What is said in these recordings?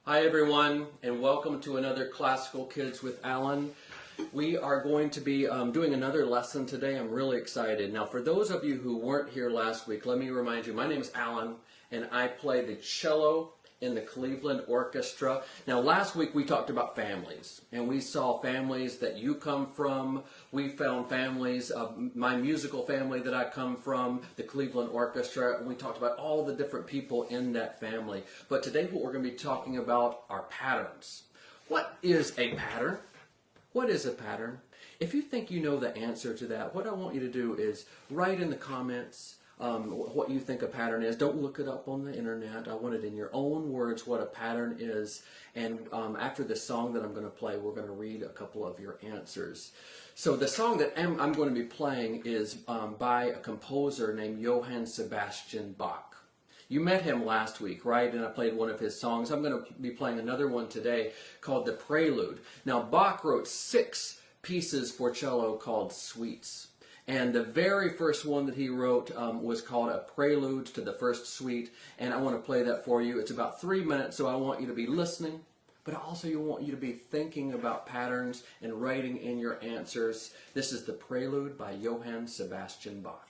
Hi everyone, and welcome to another Classical Kids with Alan. We are going to be doing another lesson today. I'm really excited. Now, for those of you who weren't here last week, let me remind you, my name is Alan, and I play the cello in the Cleveland Orchestra. Now, last week we talked about families, and we saw families that you come from. We found families of my musical family that I come from, the Cleveland Orchestra, and we talked about all the different people in that family. But today what we're going to be talking about are patterns. What is a pattern? What is a pattern? If you think you know the answer to that, what I want you to do is write in the comments what you think a pattern is. Don't look it up on the internet. I want it in your own words what a pattern is. And after the song that I'm going to play, we're going to read a couple of your answers. So the song that I'm going to be playing is by a composer named Johann Sebastian Bach. You met him last week, right? And I played one of his songs. I'm going to be playing another one today called The Prelude. Now, Bach wrote 6 pieces for cello called suites. And the very first one that he wrote was called A Prelude to the First Suite. And I want to play that for you. It's about 3 minutes, so I want you to be listening. But also I want you to be thinking about patterns and writing in your answers. This is The Prelude by Johann Sebastian Bach.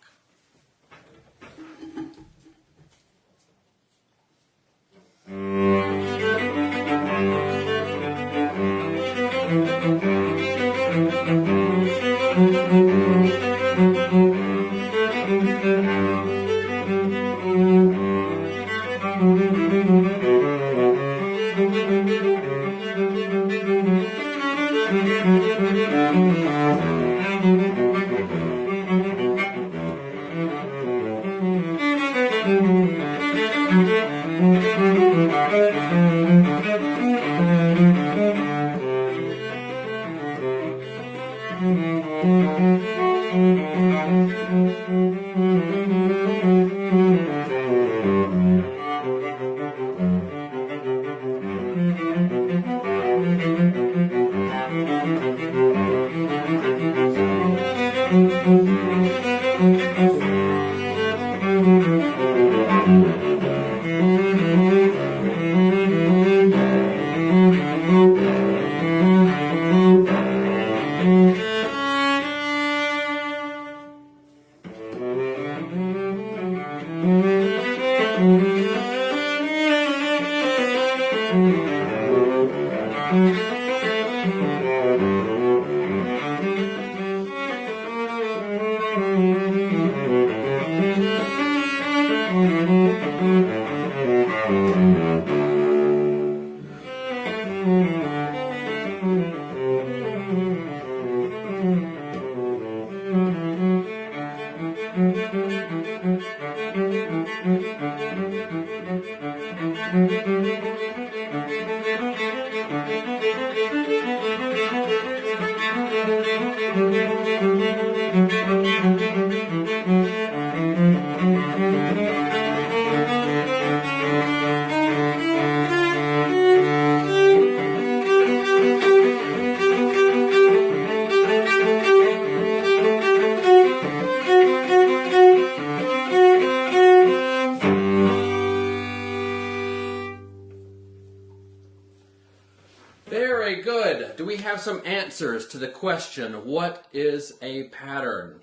Very good. Do we have some answers to the question, what is a pattern?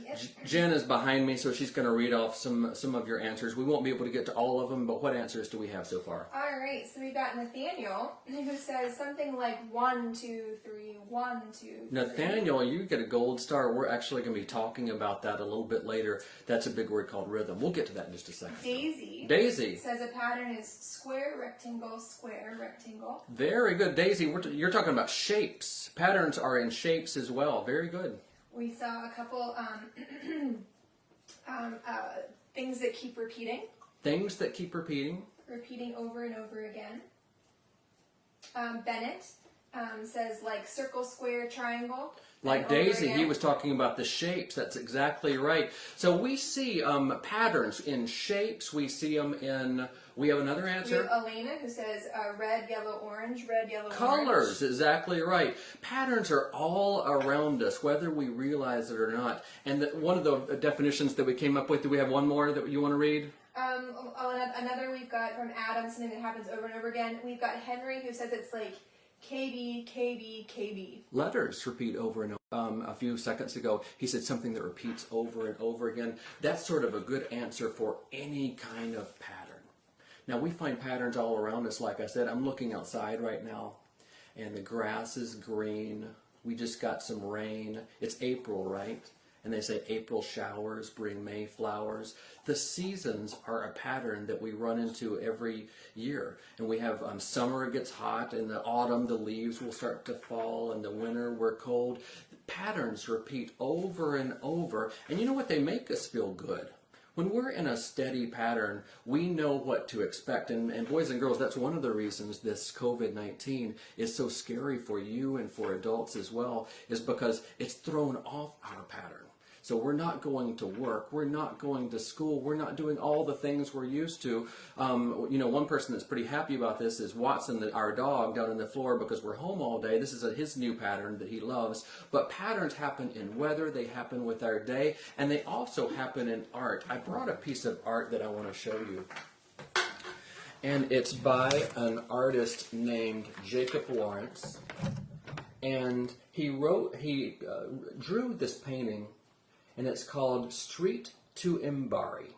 Yes. Jen is behind me, so she's going to read off some of your answers. We won't be able to get to all of them, but what answers do we have so far? All right, so we got Nathaniel, who says something like 1, 2, 3, 1, 2, 3. Nathaniel, you get a gold star. We're actually going to be talking about that a little bit later. That's a big word called rhythm. We'll get to that in just a second. Daisy says a pattern is square, rectangle, square, rectangle. Very good. Daisy, you're talking about shapes. Patterns are in shapes as well. Very good. We saw a couple things that keep repeating. Things that keep repeating. Repeating over and over again. Bennett says like circle, square, triangle. Like Daisy, he was talking about the shapes. That's exactly right. So we see patterns in shapes. We see them in, we have another answer. We have Elena who says red, yellow, orange, red, yellow, Colors, orange. exactly right. Patterns are all around us, whether we realize it or not. And one of the definitions that we came up with, do we have one more that you want to read? Another we've got from Adam, something that happens over and over again. We've got Henry who says it's like KB, KB, KB. Letters repeat over and over. A few seconds ago, he said something that repeats over and over again. That's sort of a good answer for any kind of pattern. Now, we find patterns all around us. Like I said, I'm looking outside right now, and the grass is green. We just got some rain. It's April, right? And they say April showers bring May flowers. The seasons are a pattern that we run into every year. And we have summer, it gets hot. In the autumn, the leaves will start to fall. In the winter, we're cold. Patterns repeat over and over. And you know what? They make us feel good. When we're in a steady pattern, we know what to expect. And boys and girls, that's one of the reasons this COVID-19 is so scary for you and for adults as well, is because it's thrown off our pattern. So we're not going to work, we're not going to school, we're not doing all the things we're used to. One person that's pretty happy about this is Watson, our dog, down on the floor because we're home all day. This is his new pattern that he loves. But patterns happen in weather, they happen with our day, and they also happen in art. I brought a piece of art that I want to show you. And it's by an artist named Jacob Lawrence. And he drew this painting, and it's called Street to Mbari.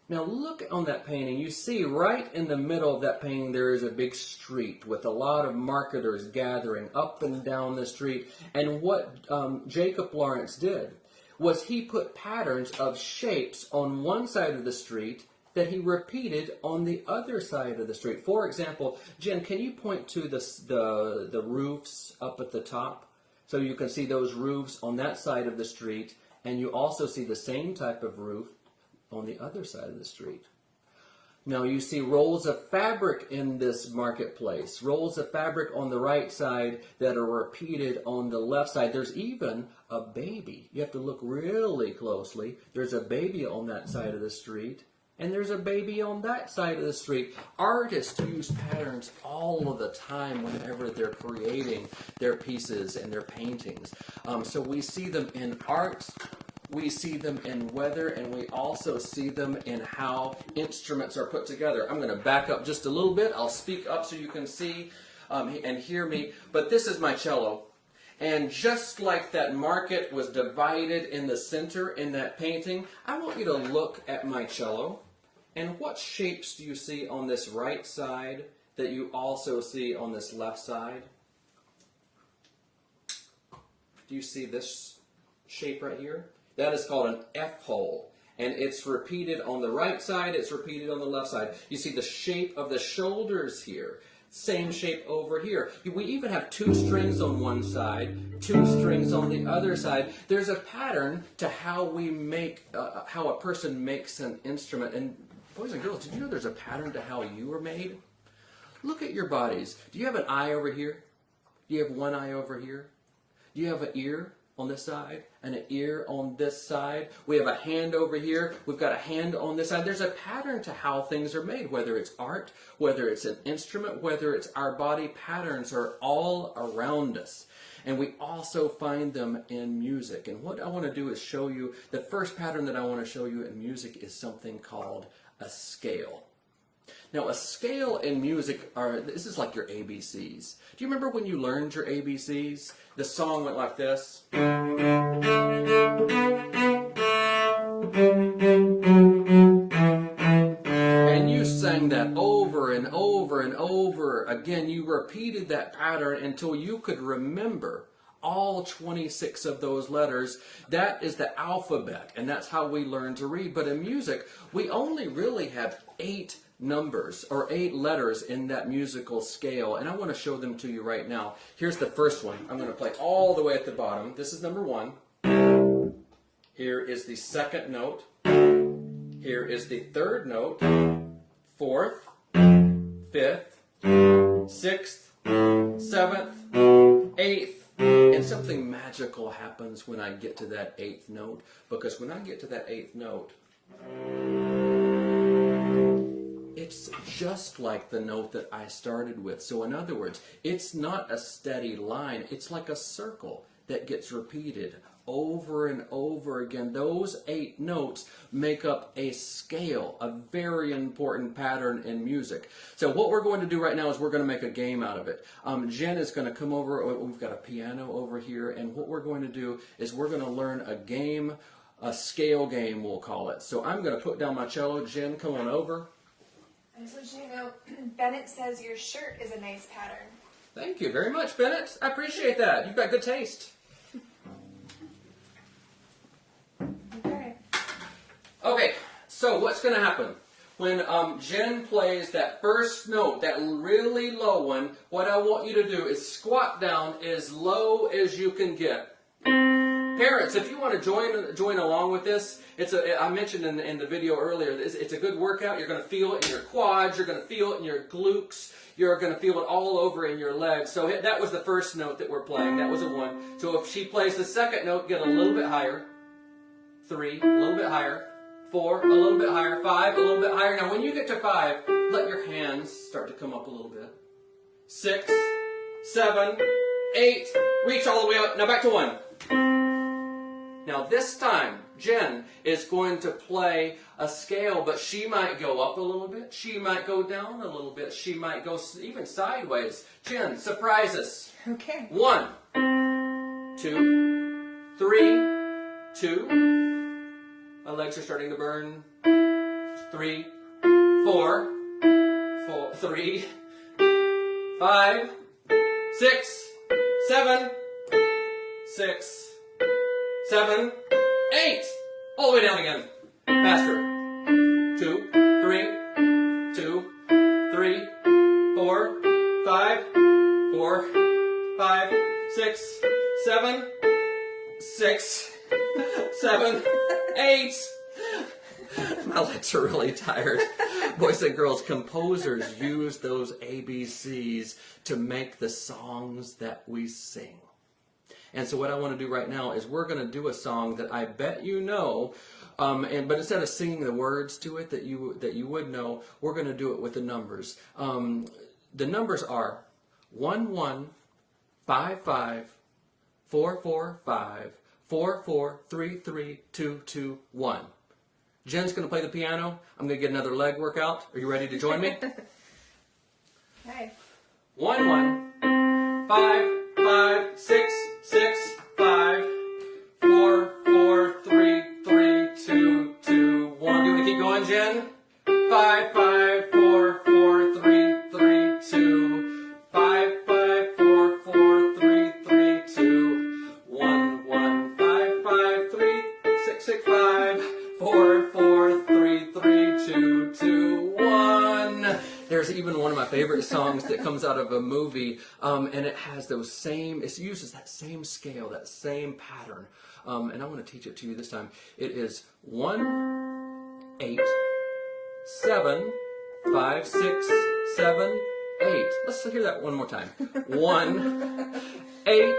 Now look on that painting. You see right in the middle of that painting there is a big street with a lot of marketers gathering up and down the street. And what Jacob Lawrence did was he put patterns of shapes on one side of the street that he repeated on the other side of the street. For example, Jen, can you point to the roofs up at the top? So you can see those roofs on that side of the street. And you also see the same type of roof on the other side of the street. Now you see rolls of fabric in this marketplace. Rolls of fabric on the right side that are repeated on the left side. There's even a baby. You have to look really closely. There's a baby on that side of the street. And there's a baby on that side of the street. Artists use patterns all of the time whenever they're creating their pieces and their paintings. So we see them in art, we see them in weather, and we also see them in how instruments are put together. I'm going to back up just a little bit. I'll speak up so you can see and hear me. But this is my cello. And just like that market was divided in the center in that painting, I want you to look at my cello. And what shapes do you see on this right side that you also see on this left side? Do you see this shape right here? That is called an F hole. And it's repeated on the right side, it's repeated on the left side. You see the shape of the shoulders here. Same shape over here. We even have two strings on one side, two strings on the other side. There's a pattern to how we make, how a person makes an instrument. And boys and girls, did you know there's a pattern to how you were made? Look at your bodies. Do you have an eye over here? Do you have one eye over here? Do you have an ear on this side and an ear on this side? We have a hand over here. We've got a hand on this side. There's a pattern to how things are made, whether it's art, whether it's an instrument, whether it's our body. Patterns are all around us. And we also find them in music. And what I want to do is show you, the first pattern that I want to show you in music is something called a scale. Now, a scale in music this is like your ABCs. Do you remember when you learned your ABCs? The song went like this. And you sang that over and over and over again. You repeated that pattern until you could remember all 26 of those letters. That is the alphabet, and that's how we learn to read. But in music, we only really have 8 numbers or 8 letters in that musical scale, and I want to show them to you right now. Here's the first one. I'm going to play all the way at the bottom. This is number 1. Here is the second note. Here is the third note. 4th, 5th, 6th, 7th, 8th. And something magical happens when I get to that 8th note, because when I get to that 8th note, it's just like the note that I started with. So in other words, it's not a steady line. It's like a circle that gets repeated over and over again. Those 8 notes make up a scale, a very important pattern in music. So what we're going to do right now is we're going to make a game out of it. Jen is going to come over. We've got a piano over here, and what we're going to do is we're going to learn a game, a scale game we'll call it. So I'm going to put down my cello. Jen, come on over. I just want you to know, Bennett says your shirt is a nice pattern. Thank you very much, Bennett. I appreciate that. You've got good taste. Okay. Okay, so what's going to happen? When Jen plays that first note, that really low one, what I want you to do is squat down as low as you can get. Parents, if you want to join along with this, I mentioned in the video earlier, it's a good workout. You're going to feel it in your quads, you're going to feel it in your glutes, you're going to feel it all over in your legs. So that was the first note that we're playing. That was a 1. So if she plays the second note, get a little bit higher. 3, a little bit higher. 4, a little bit higher. 5, a little bit higher. Now when you get to 5, let your hands start to come up a little bit. 6, 7, 8, reach all the way up. Now back to 1. Now this time, Jen is going to play a scale, but she might go up a little bit. She might go down a little bit. She might go even sideways. Jen, surprise us. Okay. 1, 2, 3, 2. My legs are starting to burn. 3, 4, 3, 5, 6, 7, 6, 7, 8. All the way down again. Faster. 2, 3, 2, 3, 4, 5, 4, 5, 6, 7, 6, 7, 8. My legs are really tired. Boys and girls, composers use those ABCs to make the songs that we sing. And so what I want to do right now is we're going to do a song that I bet you know, but instead of singing the words to it that you would know, we're going to do it with the numbers. The numbers are 1 1 5 5 4 4 5 4 4 3 3 2 2 1. Jen's going to play the piano. I'm going to get another leg workout. Are you ready to join me? Okay. 1 1 5 5 6 6 5 4 4 3 3 2 2 1. Do you want to keep going, Jen? 5 5 4 4 3 3 2 5 5 4 4 3 3 2 1 1 5 5 3 6 6 5 4 4 3 3 2 2 1. There's even one of my favorite songs that comes out of a movie, and it has it uses that same scale, that same pattern, and I want to teach it to you this time. It is 1, 8, 7, 5, 6, 7, 8. Let's hear that one more time. 1, 8,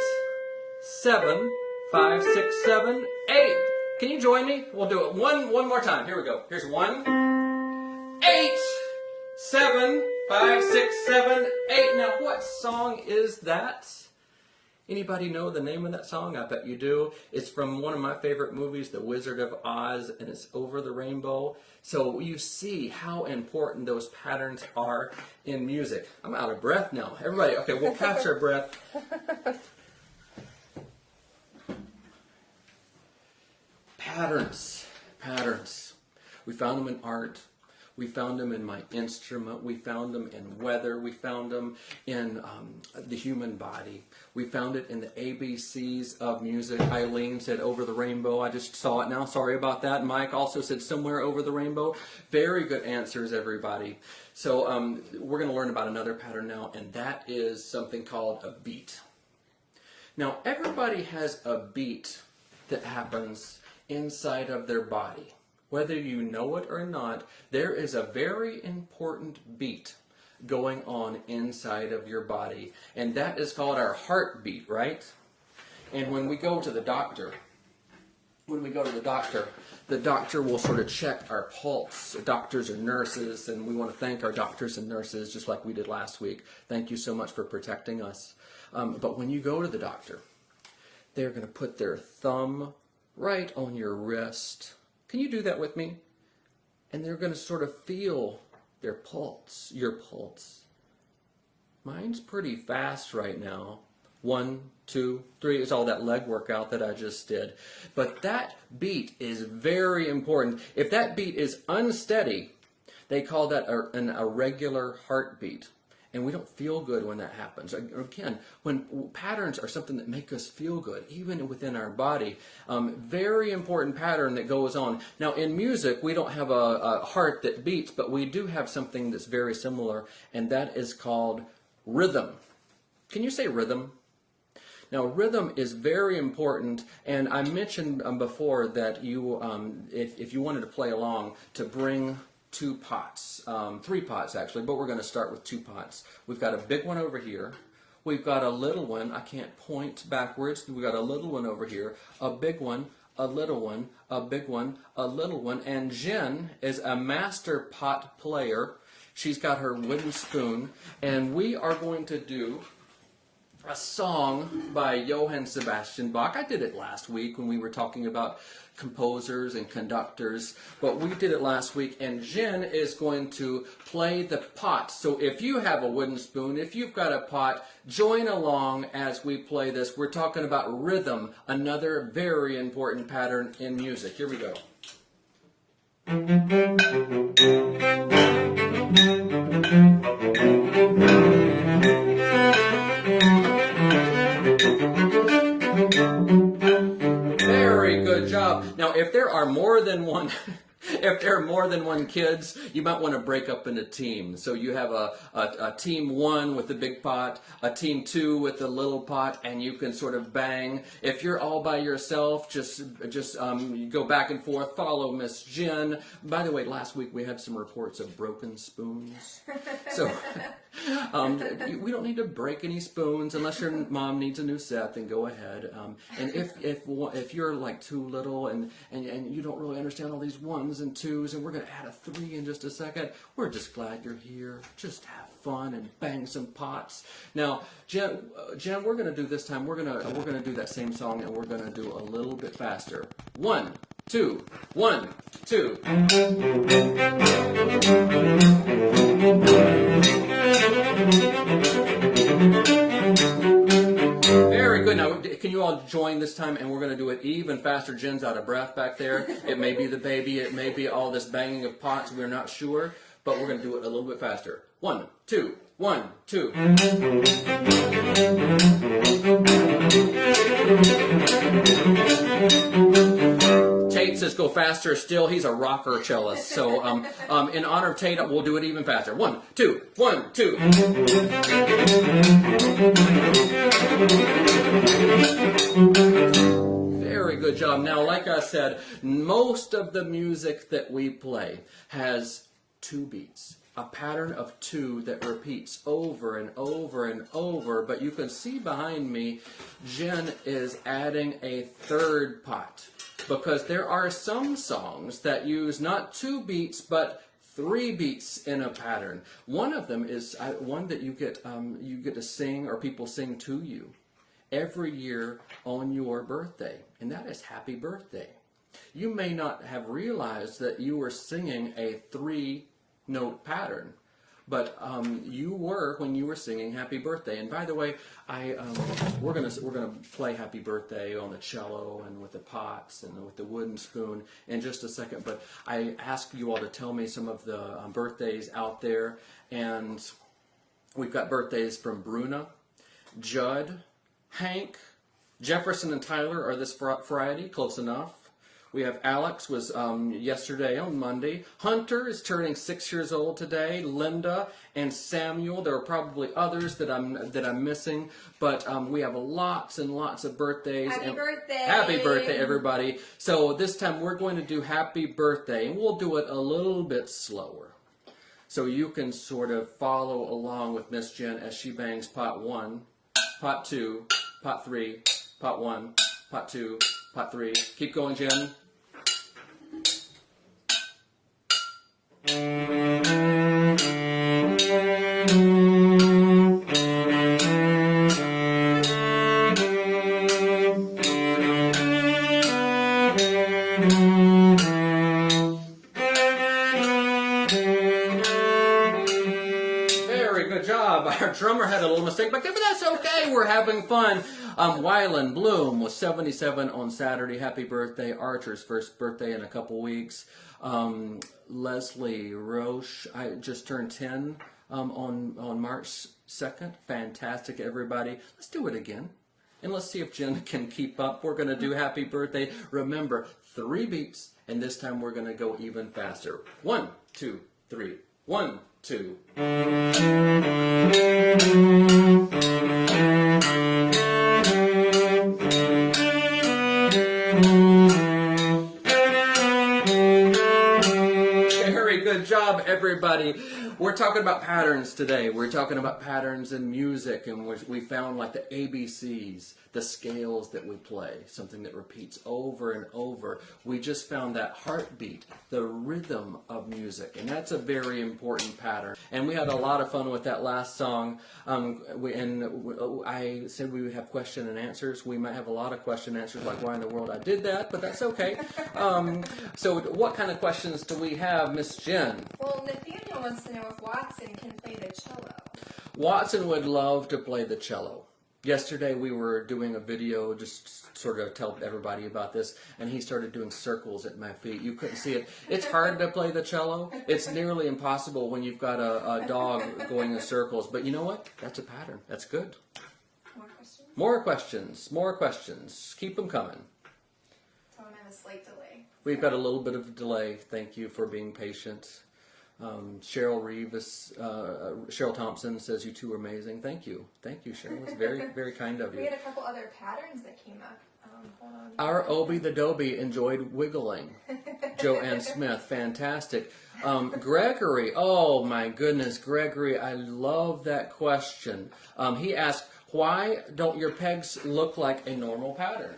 7, 5, 6, 7, 8. Can you join me? We'll do it one more time. Here we go. Here's 1, 8, 7, 5, 6, 7, 8. Now, what song is that? Anybody know the name of that song? I bet you do. It's from one of my favorite movies, The Wizard of Oz, and it's Over the Rainbow. So you see how important those patterns are in music. I'm out of breath now. Everybody, okay, we'll catch our breath. Patterns. We found them in art. We found them in my instrument. We found them in weather. We found them in the human body. We found it in the ABCs of music. Eileen said Over the Rainbow. I just saw it now. Sorry about that. Mike also said Somewhere Over the Rainbow. Very good answers, everybody. So we're going to learn about another pattern now, and that is something called a beat. Now, everybody has a beat that happens inside of their body. Whether you know it or not, there is a very important beat going on inside of your body. And that is called our heartbeat, right? And when we go to the doctor, the doctor will sort of check our pulse. Doctors and nurses, and we want to thank our doctors and nurses just like we did last week. Thank you so much for protecting us. But when you go to the doctor, They're going to put their thumb right on your wrist. Can you do that with me? And they're going to sort of feel their pulse, your pulse. Mine's pretty fast right now. 1, 2, 3. It's all that leg workout that I just did. But that beat is very important. If that beat is unsteady, they call that an irregular heartbeat. And we don't feel good when that happens. Again, when patterns are something that make us feel good, even within our body, very important pattern that goes on. Now, in music, we don't have a heart that beats, but we do have something that's very similar, and that is called rhythm. Can you say rhythm? Now, rhythm is very important, and I mentioned before that you, if you wanted to play along, to bring 2 pots, 3 pots actually, but we're going to start with 2 pots. We've got a big one over here. We've got a little one. I can't point backwards. We've got a little one over here, a big one, a little one, a big one, a little one, and Jen is a master pot player. She's got her wooden spoon, and we are going to do a song by Johann Sebastian Bach. I did it last week when we were talking about composers and conductors, but we did it last week, and Jen is going to play the pot. So if you have a wooden spoon, if you've got a pot, join along as we play this. We're talking about rhythm, another very important pattern in music. Here we go. Very good job. Now, if there are more than one, if there are more than one kids, you might want to break up into teams. So you have a team 1 with the big pot, a team 2 with the little pot, and you can sort of bang. If you're all by yourself, just you go back and forth. Follow Miss Jen. By the way, last week we had some reports of broken spoons. So we don't need to break any spoons unless your mom needs a new set. Then go ahead. And if you're like too little and you don't really understand all these 1s and 2s, and we're going to add a 3 in just a second, we're just glad you're here. Just have fun and bang some pots. Now, Jen, we're going to do this time. We're going to do that same song, and we're going to do a little bit faster. 1, 2, 1, 2. Very good. Now, can you all join this time? And we're going to do it even faster. Jen's out of breath back there. It may be the baby. It may be all this banging of pots. We're not sure. But we're going to do it a little bit faster. 1, 2, 1, 2. Tate says go faster still. He's a rocker cellist. So in honor of Tate, we'll do it even faster. 1, 2, 1, 2. Very good job. Now, like I said, most of the music that we play has 2 beats. A pattern of 2 that repeats over and over and over. But you can see behind me, Jen is adding a 3rd pot. Because there are some songs that use not 2 beats, but 3 beats in a pattern. One of them is one that you get to sing, or people sing to you every year on your birthday, and that is Happy Birthday. You may not have realized that you were singing a 3-note pattern, but you were when you were singing Happy Birthday. And by the way, we're gonna play Happy Birthday on the cello and with the pots and with the wooden spoon in just a second. But I asked you all to tell me some of the birthdays out there, and we've got birthdays from Bruna, Judd, Hank, Jefferson and Tyler are this Friday, close enough. We have Alex was yesterday on Monday. Hunter is turning 6 years old today. Linda and Samuel. There are probably others that I'm missing, but we have lots and lots of birthdays. Happy birthday! Happy birthday, everybody! So this time we're going to do Happy Birthday, and we'll do it a little bit slower, so you can sort of follow along with Miss Jen as she bangs pot 1, pot 2, pot 3, pot 1, pot 2, pot 3. Keep going, Jen. our drummer had a little mistake back there, but that's okay. We're having fun. Wyland Bloom was 77 on Saturday. Happy birthday. Archer's first birthday in a couple weeks. Leslie Roche, I just turned 10 on March 2nd. Fantastic, everybody. Let's do it again. And let's see if Jen can keep up. We're going to do happy birthday. Remember, 3 beats, and this time we're going to go even faster. 1, 2, 3. 1, 2. Very good job, everybody. We're talking about patterns today. We're talking about patterns in music, and we found like the ABCs, the scales that we play, something that repeats over and over. We just found that heartbeat, the rhythm of music, and that's a very important pattern. And we had a lot of fun with that last song. I said we would have question and answers. We might have a lot of question and answers, like why in the world I did that, but that's okay. So what kind of questions do we have, Miss Jen? Well, Nathaniel wants to know if Watson can play the cello. Watson would love to play the cello. Yesterday we were doing a video, just sort of tell everybody about this, and he started doing circles at my feet. You couldn't see it. It's hard to play the cello. It's nearly impossible when you've got a dog going in circles. But you know what? That's a pattern. That's good. More questions? More questions. More questions. Keep them coming. Tell him I have a slight delay. We've got a little bit of a delay. Thank you for being patient. Cheryl Thompson says you two are amazing. Thank you, Cheryl. It's very, very kind of you. We had a couple other patterns that came up. Hold on. Our Obie the Dobie enjoyed wiggling. Joanne Smith, fantastic. Gregory, oh my goodness, Gregory, I love that question. He asked, why don't your pegs look like a normal pattern?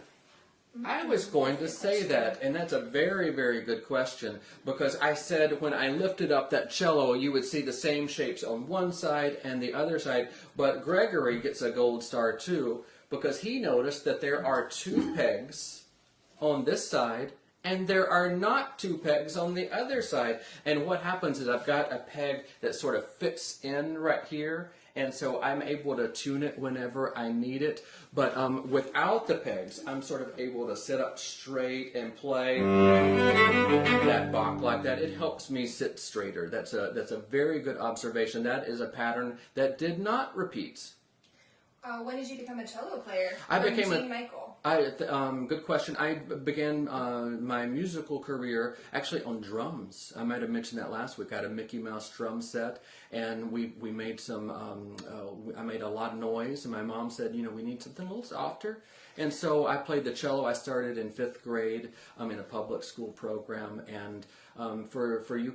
I was going to say that, and that's a very, very good question, because I said when I lifted up that cello, you would see the same shapes on one side and the other side, but Gregory gets a gold star too, because he noticed that there are 2 pegs on this side, and there are not 2 pegs on the other side. And what happens is I've got a peg that sort of fits in right here, and so I'm able to tune it whenever I need it. But without the pegs, I'm sort of able to sit up straight and play that Bach like that. It helps me sit straighter. That's a very good observation. That is a pattern that did not repeat. When did you become a cello player? I became Gene Michael. Good question. I began my musical career actually on drums. I might have mentioned that last week. I had a Mickey Mouse drum set, and we made some. I made a lot of noise, and my mom said, we need something a little softer. And so I played the cello. I started in 5th grade in a public school program, and for you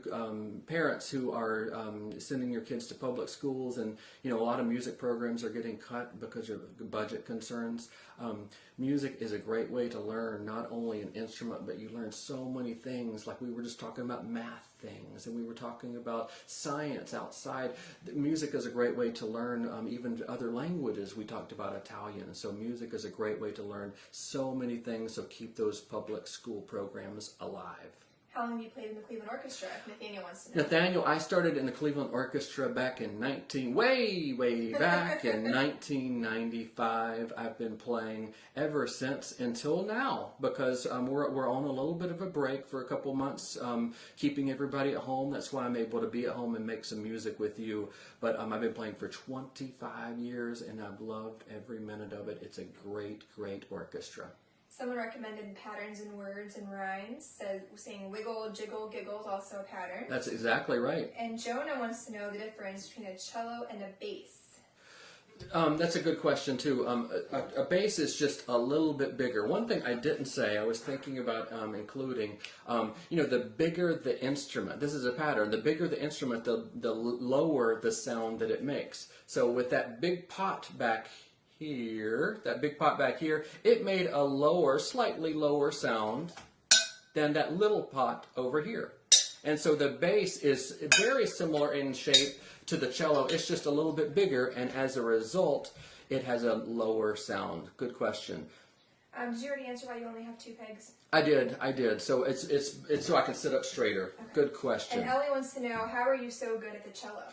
parents who are sending your kids to public schools, and a lot of music programs are getting cut because of budget concerns. Music is a great way to learn not only an instrument, but you learn so many things. Like we were just talking about math things, and we were talking about science outside. Music is a great way to learn even other languages. We talked about Italian, so music is a great way to learn so many things. So keep those public school programs alive. How long have you played in the Cleveland Orchestra? Nathaniel wants to know. Nathaniel, I started in the Cleveland Orchestra back in way back in 1995. I've been playing ever since until now, because we're on a little bit of a break for a couple months, keeping everybody at home. That's why I'm able to be at home and make some music with you. But I've been playing for 25 years, and I've loved every minute of it. It's a great, great orchestra. Someone recommended patterns in words and rhymes, saying wiggle, jiggle, giggle is also a pattern. That's exactly right. And Jonah wants to know the difference between a cello and a bass. That's a good question too. A bass is just a little bit bigger. One thing I didn't say, I was thinking about including, the bigger the instrument, this is a pattern, the bigger the instrument, the lower the sound that it makes. So with that big pot back here, it made a slightly lower sound than that little pot over here. And so the bass is very similar in shape to the cello. It's just a little bit bigger, and as a result, it has a lower sound. Good question. Did you already answer why you only have 2 pegs? I did. So it's so I can sit up straighter. Okay. Good question. And Ellie wants to know, how are you so good at the cello?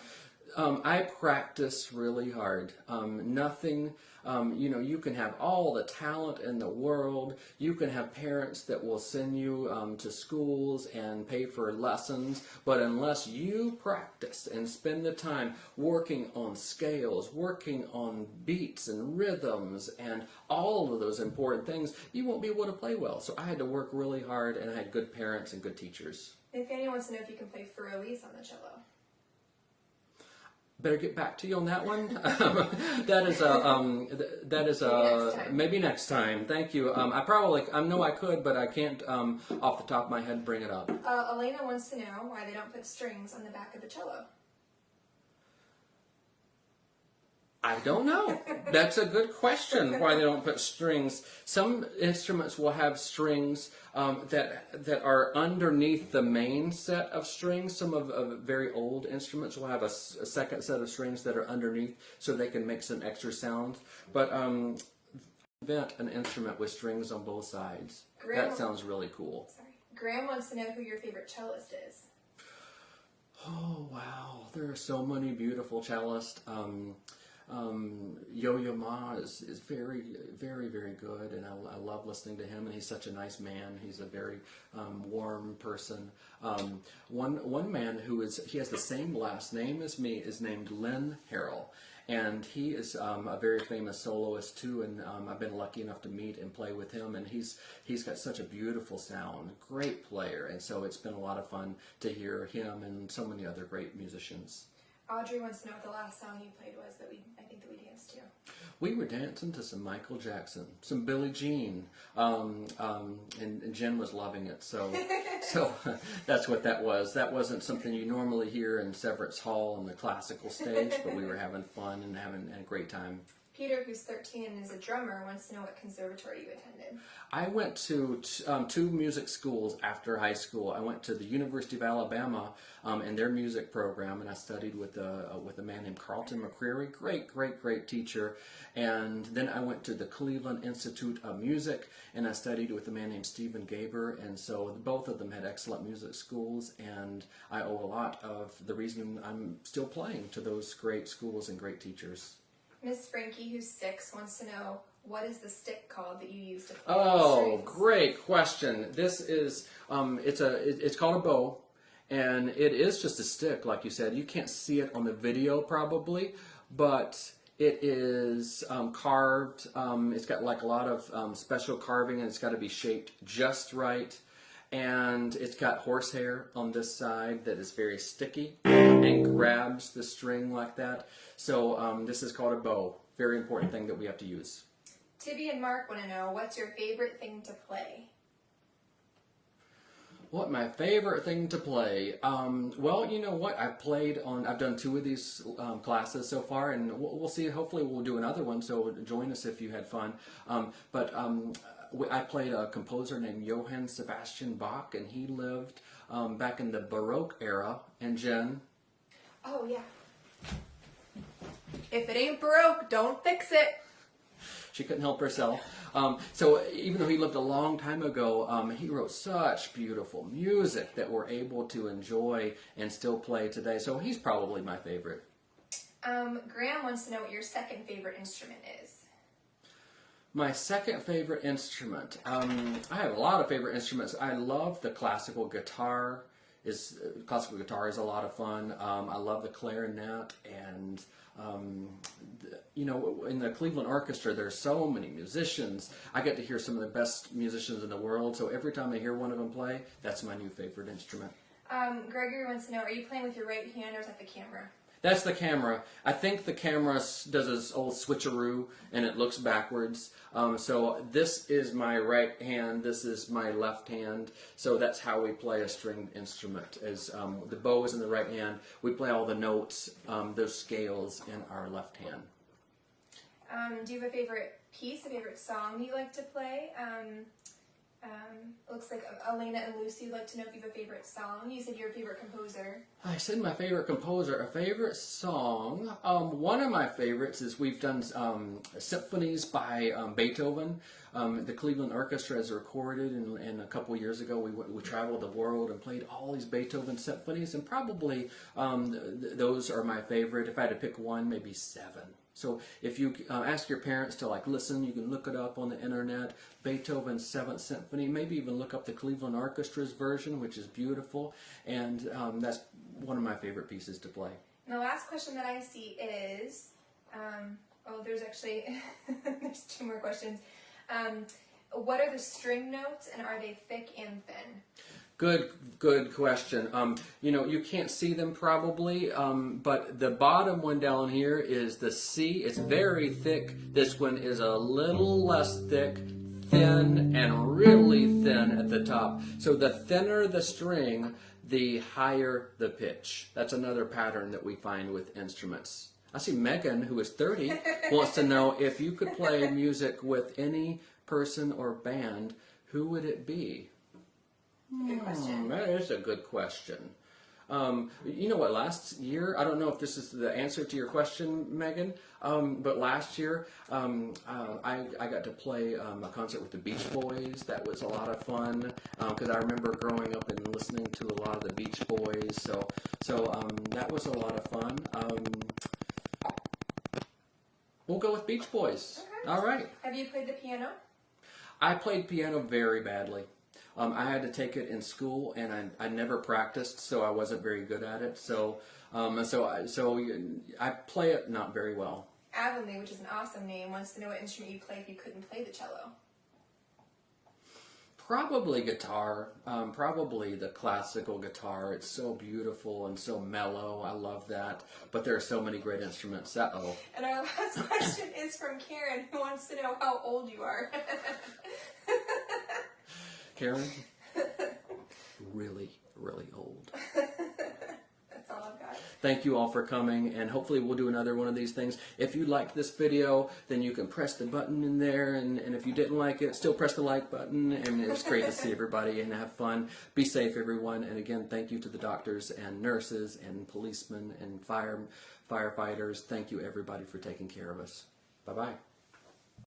I practice really hard. Nothing, you can have all the talent in the world. You can have parents that will send you to schools and pay for lessons. But unless you practice and spend the time working on scales, working on beats and rhythms and all of those important things, you won't be able to play well. So I had to work really hard, and I had good parents and good teachers. If anyone wants to know if you can play Fur-Elise on the cello. Better get back to you on that one. that is maybe next time. Thank you. I know I could, but I can't off the top of my head bring it up. Elena wants to know why they don't put strings on the back of the cello. I don't know. That's a good question, why they don't put strings. Some instruments will have strings that are underneath the main set of strings. Some of very old instruments will have a second set of strings that are underneath so they can make some extra sounds. But invent an instrument with strings on both sides. That sounds really cool. Sorry. Graham wants to know who your favorite cellist is. Oh, wow. There are so many beautiful cellists. Yo-Yo Ma is very, very, very good, and I love listening to him, and he's such a nice man. He's a very warm person. One man he has the same last name as me is named Alan Harrell, and he is a very famous soloist too, and I've been lucky enough to meet and play with him, and he's got such a beautiful sound, great player, and so it's been a lot of fun to hear him and so many other great musicians. Audrey wants to know what the last song you played was that I think we danced to. We were dancing to some Michael Jackson, some Billie Jean, and Jen was loving it. So that's what that was. That wasn't something you normally hear in Severance Hall on the classical stage, but we were having fun and having a great time. Peter, who's 13 and is a drummer, wants to know what conservatory you attended. I went to two music schools after high school. I went to the University of Alabama and their music program, and I studied with a man named Carlton McCreary, great teacher. And then I went to the Cleveland Institute of Music, and I studied with a man named Stephen Gaber. And so both of them had excellent music schools, and I owe a lot of the reason I'm still playing to those great schools and great teachers. Miss Frankie, who's 6, wants to know, what is the stick called that you use to play Oh, great question. This is, it's called a bow, and it is just a stick, like you said. You can't see it on the video probably, but it is carved. It's got like a lot of special carving, and it's got to be shaped just right. And it's got horsehair on this side that is very sticky and grabs the string like that. So this is called a bow. Very important thing that we have to use. Tibby and Mark want to know, what's your favorite thing to play? What my favorite thing to play? Well, you know what? I've done 2 of these classes so far, and we'll see. Hopefully we'll do another one, so join us if you had fun. I played a composer named Johann Sebastian Bach, and he lived back in the Baroque era. And Jen? Oh, yeah. If it ain't Baroque, don't fix it. She couldn't help herself. So even though he lived a long time ago, he wrote such beautiful music that we're able to enjoy and still play today. So he's probably my favorite. Graham wants to know what your second favorite instrument is. My second favorite instrument. I have a lot of favorite instruments. I love the classical guitar. Classical guitar is a lot of fun. I love the clarinet, and in the Cleveland Orchestra, there's so many musicians. I get to hear some of the best musicians in the world. So every time I hear one of them play, that's my new favorite instrument. Gregory wants to know, are you playing with your right hand or is that the camera? That's the camera. I think the camera does this old switcheroo, and it looks backwards. So this is my right hand, this is my left hand. So that's how we play a stringed instrument. The bow is in the right hand. We play all the notes, those scales, in our left hand. Do you have a favorite piece, a favorite song you like to play? Looks like Elena and Lucy would like to know if you have a favorite song. You said your favorite composer. I said my favorite composer, a favorite song. One of my favorites is we've done symphonies by Beethoven. The Cleveland Orchestra has recorded, and a couple years ago we traveled the world and played all these Beethoven symphonies, and probably those are my favorite. If I had to pick one, maybe 7. So if you ask your parents to listen, you can look it up on the internet, Beethoven's 7th Symphony, maybe even look up the Cleveland Orchestra's version, which is beautiful, and that's one of my favorite pieces to play. And the last question that I see is, there's actually, there's 2 more questions. What are the string notes, and are they thick and thin? Good question. You can't see them probably, but the bottom one down here is the C. It's very thick. This one is a little less thick, thin, and really thin at the top. So the thinner the string, the higher the pitch. That's another pattern that we find with instruments. I see Megan, who is 30, wants to know if you could play music with any person or band, who would it be? Good question. That is a good question. You know what, last year, I don't know if this is the answer to your question, Megan, but last year I got to play a concert with the Beach Boys. That was a lot of fun because I remember growing up and listening to a lot of the Beach Boys, so that was a lot of fun. We'll go with Beach Boys. Okay. All right. Have you played the piano? I played piano very badly. I had to take it in school, and I never practiced, so I wasn't very good at it. So I play it not very well. Avonlea, which is an awesome name, wants to know what instrument you play if you couldn't play the cello. Probably guitar. Probably the classical guitar. It's so beautiful and so mellow. I love that. But there are so many great instruments. Uh-oh. And our last question is from Karen, who wants to know how old you are. Karen? Really, really old. That's all I've got. Thank you all for coming, and hopefully we'll do another one of these things. If you liked this video, then you can press the button in there, and if you didn't like it, still press the like button, and it's great to see everybody and have fun. Be safe, everyone, and again, thank you to the doctors and nurses and policemen and firefighters. Thank you, everybody, for taking care of us. Bye-bye.